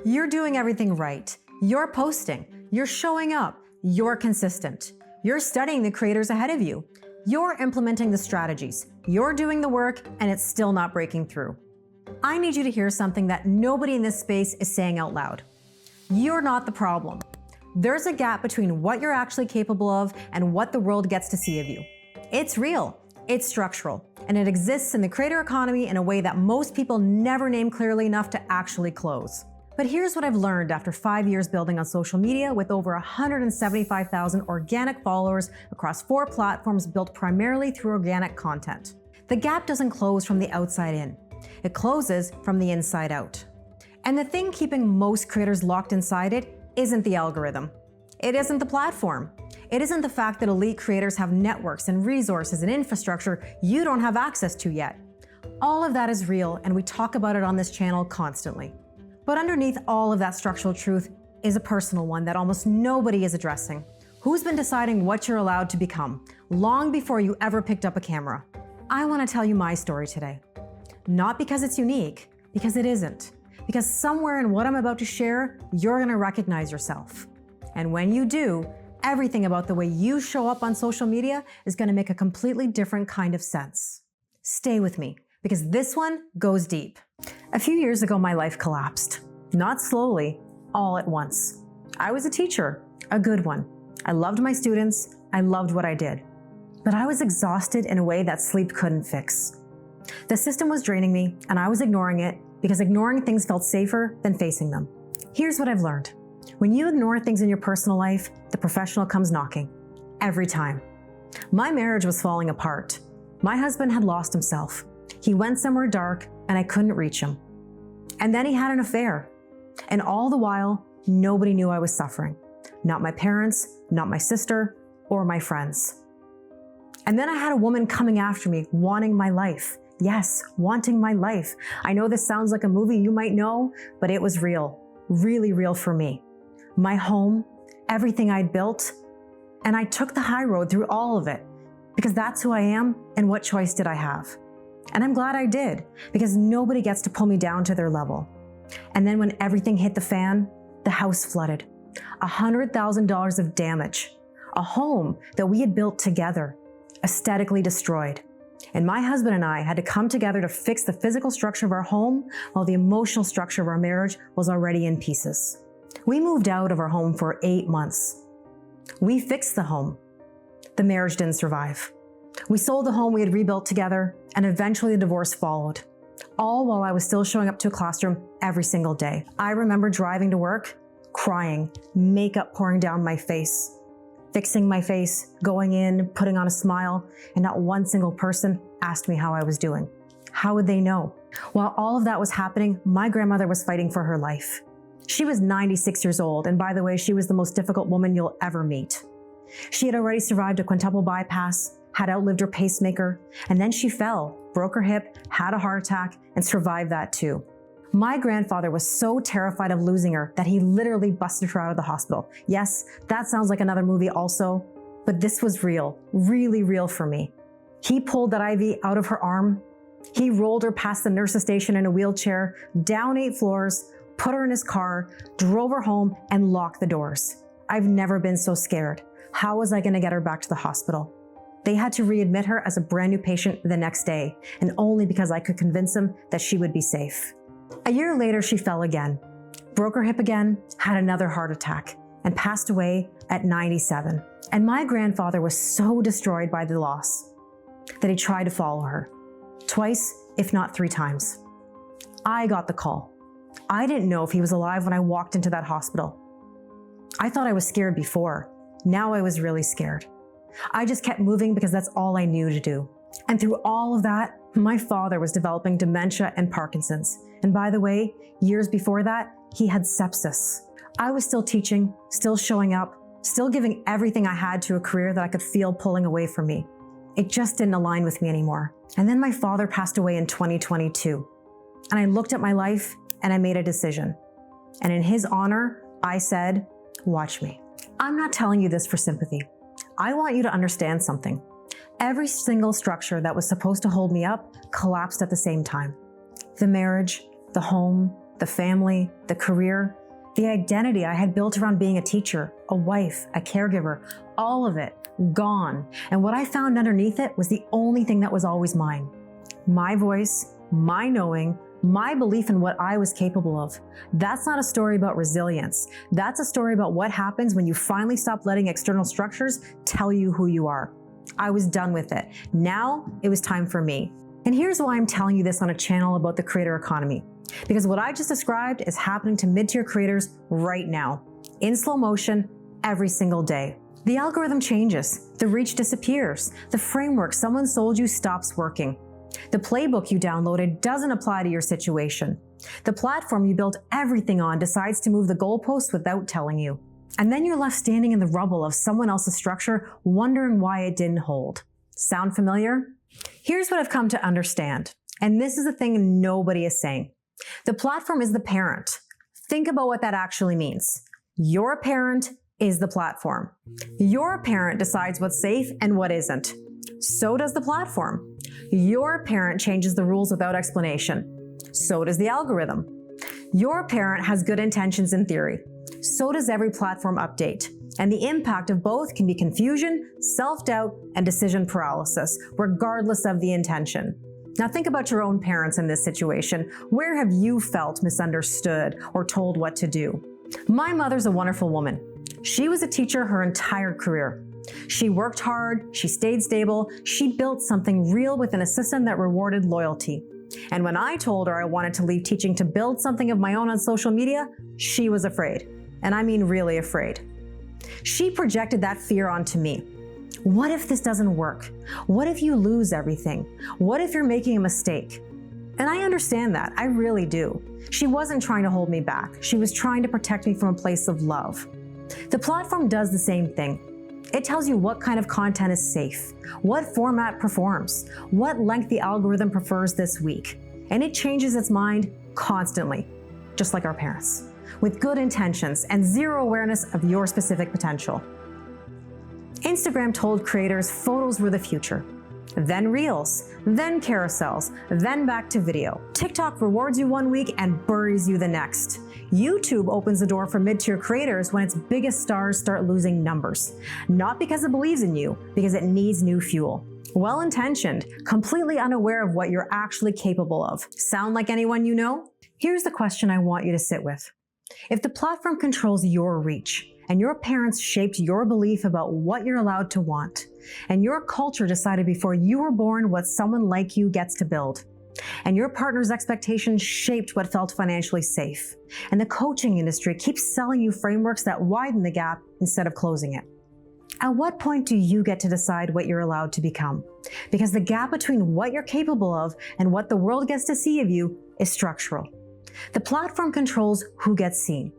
You're doing everything right. You're posting. You're showing up. You're consistent. You're studying the creators ahead of you. You're implementing the strategies. You're doing the work, and it's still not breaking through. I need you to hear something that nobody in this space is saying out loud. You're not the problem. There's a gap between what you're actually capable of and what the world gets to see of you. It's real, it's structural, and it exists in the creator economy in a way that most people never name clearly enough to actually close. But here's what I've learned after 5 years building on social media with over 175,000 organic followers across 4 platforms built primarily through organic content. The gap doesn't close from the outside in. It closes from the inside out. And the thing keeping most creators locked inside it isn't the algorithm. It isn't the platform. It isn't the fact that elite creators have networks and resources and infrastructure you don't have access to yet. All of that is real, and we talk about it on this channel constantly. But underneath all of that structural truth is a personal one that almost nobody is addressing. Who's been deciding what you're allowed to become long before you ever picked up a camera? I want to tell you my story today. Not because it's unique, because it isn't. Because somewhere in what I'm about to share, you're going to recognize yourself. And when you do, everything about the way you show up on social media is going to make a completely different kind of sense. Stay with me, because this one goes deep. A few years ago, my life collapsed. Not slowly, all at once. I was a teacher, a good one. I loved my students, I loved what I did. But I was exhausted in a way that sleep couldn't fix. The system was draining me, and I was ignoring it because ignoring things felt safer than facing them. Here's what I've learned. When you ignore things in your personal life, the professional comes knocking. Every time. My marriage was falling apart. My husband had lost himself. He went somewhere dark, and I couldn't reach him. And then he had an affair. And all the while, nobody knew I was suffering. Not my parents, not my sister, or my friends. And then I had a woman coming after me, wanting my life. Yes, wanting my life. I know this sounds like a movie you might know, but it was real. Really real for me. My home, everything I'd built, and I took the high road through all of it because that's who I am, and what choice did I have? And I'm glad I did, because nobody gets to pull me down to their level. And then when everything hit the fan, the house flooded. $100,000 of damage. A home that we had built together, aesthetically destroyed. And my husband and I had to come together to fix the physical structure of our home while the emotional structure of our marriage was already in pieces. We moved out of our home for 8 months. We fixed the home. The marriage didn't survive. We sold the home we had rebuilt together, and eventually the divorce followed. All while I was still showing up to a classroom every single day. I remember driving to work, crying, makeup pouring down my face, fixing my face, going in, putting on a smile, and not one single person asked me how I was doing. How would they know? While all of that was happening, my grandmother was fighting for her life. She was 96 years old, and by the way, she was the most difficult woman you'll ever meet. She had already survived a quintuple bypass, had outlived her pacemaker, and then she fell, broke her hip, had a heart attack, and survived that too. My grandfather was so terrified of losing her that he literally busted her out of the hospital. Yes, that sounds like another movie also, but this was real, really real for me. He pulled that IV out of her arm. He rolled her past the nurse's station in a wheelchair, down 8 floors, put her in his car, drove her home, and locked the doors. I've never been so scared. How was I going to get her back to the hospital? They had to readmit her as a brand new patient the next day, and only because I could convince them that she would be safe. A year later, she fell again, broke her hip again, had another heart attack, and passed away at 97. And my grandfather was so destroyed by the loss that he tried to follow her. Twice, if not 3 times. I got the call. I didn't know if he was alive when I walked into that hospital. I thought I was scared before. Now I was really scared. I just kept moving because that's all I knew to do. And through all of that, my father was developing dementia and Parkinson's. And by the way, years before that, he had sepsis. I was still teaching, still showing up, still giving everything I had to a career that I could feel pulling away from me. It just didn't align with me anymore. And then my father passed away in 2022. And I looked at my life and I made a decision. And in his honor, I said, watch me. I'm not telling you this for sympathy. I want you to understand something. Every single structure that was supposed to hold me up collapsed at the same time. The marriage, the home, the family, the career, the identity I had built around being a teacher, a wife, a caregiver, all of it gone. And what I found underneath it was the only thing that was always mine. My voice, my knowing, my belief in what I was capable of. That's not a story about resilience. That's a story about what happens when you finally stop letting external structures tell you who you are. I was done with it. Now it was time for me. And here's why I'm telling you this on a channel about the creator economy. Because what I just described is happening to mid-tier creators right now, in slow motion, every single day. The algorithm changes, the reach disappears, the framework someone sold you stops working. The playbook you downloaded doesn't apply to your situation. The platform you built everything on decides to move the goalposts without telling you. And then you're left standing in the rubble of someone else's structure, wondering why it didn't hold. Sound familiar? Here's what I've come to understand, and this is the thing nobody is saying. The platform is the parent. Think about what that actually means. Your parent is the platform. Your parent decides what's safe and what isn't. So does the platform. Your parent changes the rules without explanation. So does the algorithm. Your parent has good intentions in theory. So does every platform update. And the impact of both can be confusion, self-doubt, and decision paralysis, regardless of the intention. Now think about your own parents in this situation. Where have you felt misunderstood or told what to do? My mother's a wonderful woman. She was a teacher her entire career. She worked hard, she stayed stable, she built something real within a system that rewarded loyalty. And when I told her I wanted to leave teaching to build something of my own on social media, she was afraid. And I mean really afraid. She projected that fear onto me. What if this doesn't work? What if you lose everything? What if you're making a mistake? And I understand that, I really do. She wasn't trying to hold me back. She was trying to protect me from a place of love. The platform does the same thing. It tells you what kind of content is safe, what format performs, what length the algorithm prefers this week. And it changes its mind constantly, just like our parents, with good intentions and zero awareness of your specific potential. Instagram told creators photos were the future, then reels, then carousels, then back to video. TikTok rewards you one week and buries you the next. YouTube opens the door for mid-tier creators when its biggest stars start losing numbers. Not because it believes in you, because it needs new fuel. Well-intentioned, completely unaware of what you're actually capable of. Sound like anyone you know? Here's the question I want you to sit with. If the platform controls your reach, and your parents shaped your belief about what you're allowed to want, and your culture decided before you were born what someone like you gets to build, and your partner's expectations shaped what felt financially safe, and the coaching industry keeps selling you frameworks that widen the gap instead of closing it. At what point do you get to decide what you're allowed to become? Because the gap between what you're capable of and what the world gets to see of you is structural. The platform controls who gets seen.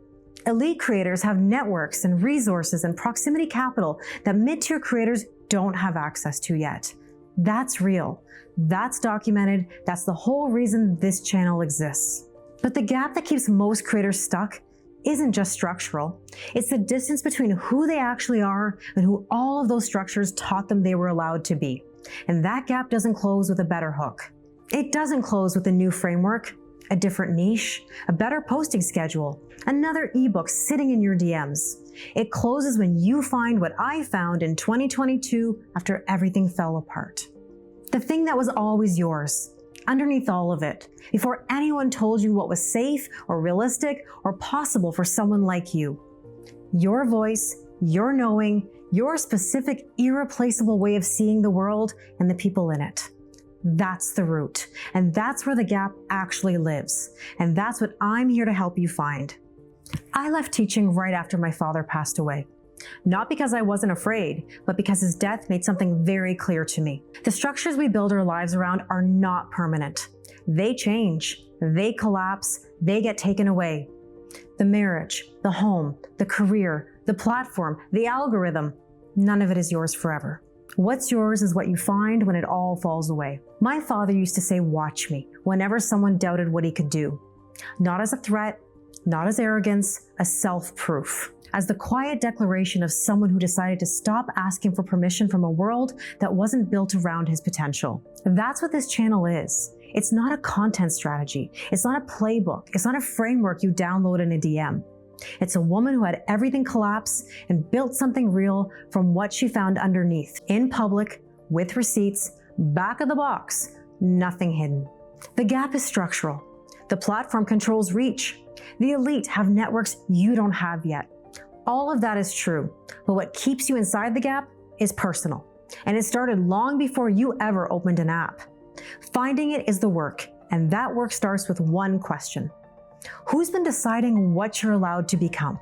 Elite creators have networks and resources and proximity capital that mid-tier creators don't have access to yet. That's real. That's documented. That's the whole reason this channel exists. But the gap that keeps most creators stuck isn't just structural. It's the distance between who they actually are and who all of those structures taught them they were allowed to be. And that gap doesn't close with a better hook. It doesn't close with a new framework, a different niche, a better posting schedule, another ebook sitting in your DMs. It closes when you find what I found in 2022 after everything fell apart. The thing that was always yours, underneath all of it, before anyone told you what was safe or realistic or possible for someone like you. Your voice, your knowing, your specific irreplaceable way of seeing the world and the people in it. That's the root, and that's where the gap actually lives, and that's what I'm here to help you find. I left teaching right after my father passed away. Not because I wasn't afraid, but because his death made something very clear to me. The structures we build our lives around are not permanent. They change, they collapse, they get taken away. The marriage, the home, the career, the platform, the algorithm, none of it is yours forever. What's yours is what you find when it all falls away. My father used to say, "Watch me," whenever someone doubted what he could do. Not as a threat, not as arrogance, as self-proof. As the quiet declaration of someone who decided to stop asking for permission from a world that wasn't built around his potential. That's what this channel is. It's not a content strategy. It's not a playbook. It's not a framework you download in a DM. It's a woman who had everything collapse and built something real from what she found underneath, in public, with receipts, back of the box, nothing hidden. The gap is structural. The platform controls reach. The elite have networks you don't have yet. All of that is true, but what keeps you inside the gap is personal. And it started long before you ever opened an app. Finding it is the work, and that work starts with one question. Who's been deciding what you're allowed to become?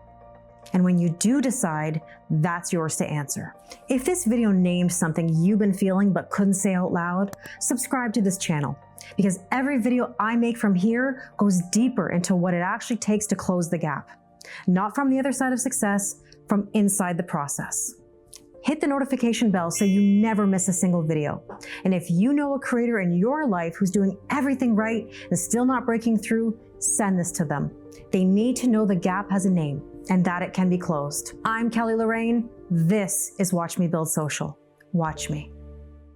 And when you do decide, that's yours to answer. If this video named something you've been feeling but couldn't say out loud, subscribe to this channel, because every video I make from here goes deeper into what it actually takes to close the gap. Not from the other side of success, from inside the process. Hit the notification bell so you never miss a single video. And if you know a creator in your life who's doing everything right and still not breaking through, send this to them. They need to know the gap has a name and that it can be closed. I'm Lorraine. This is Watch Me Build Social. Watch me.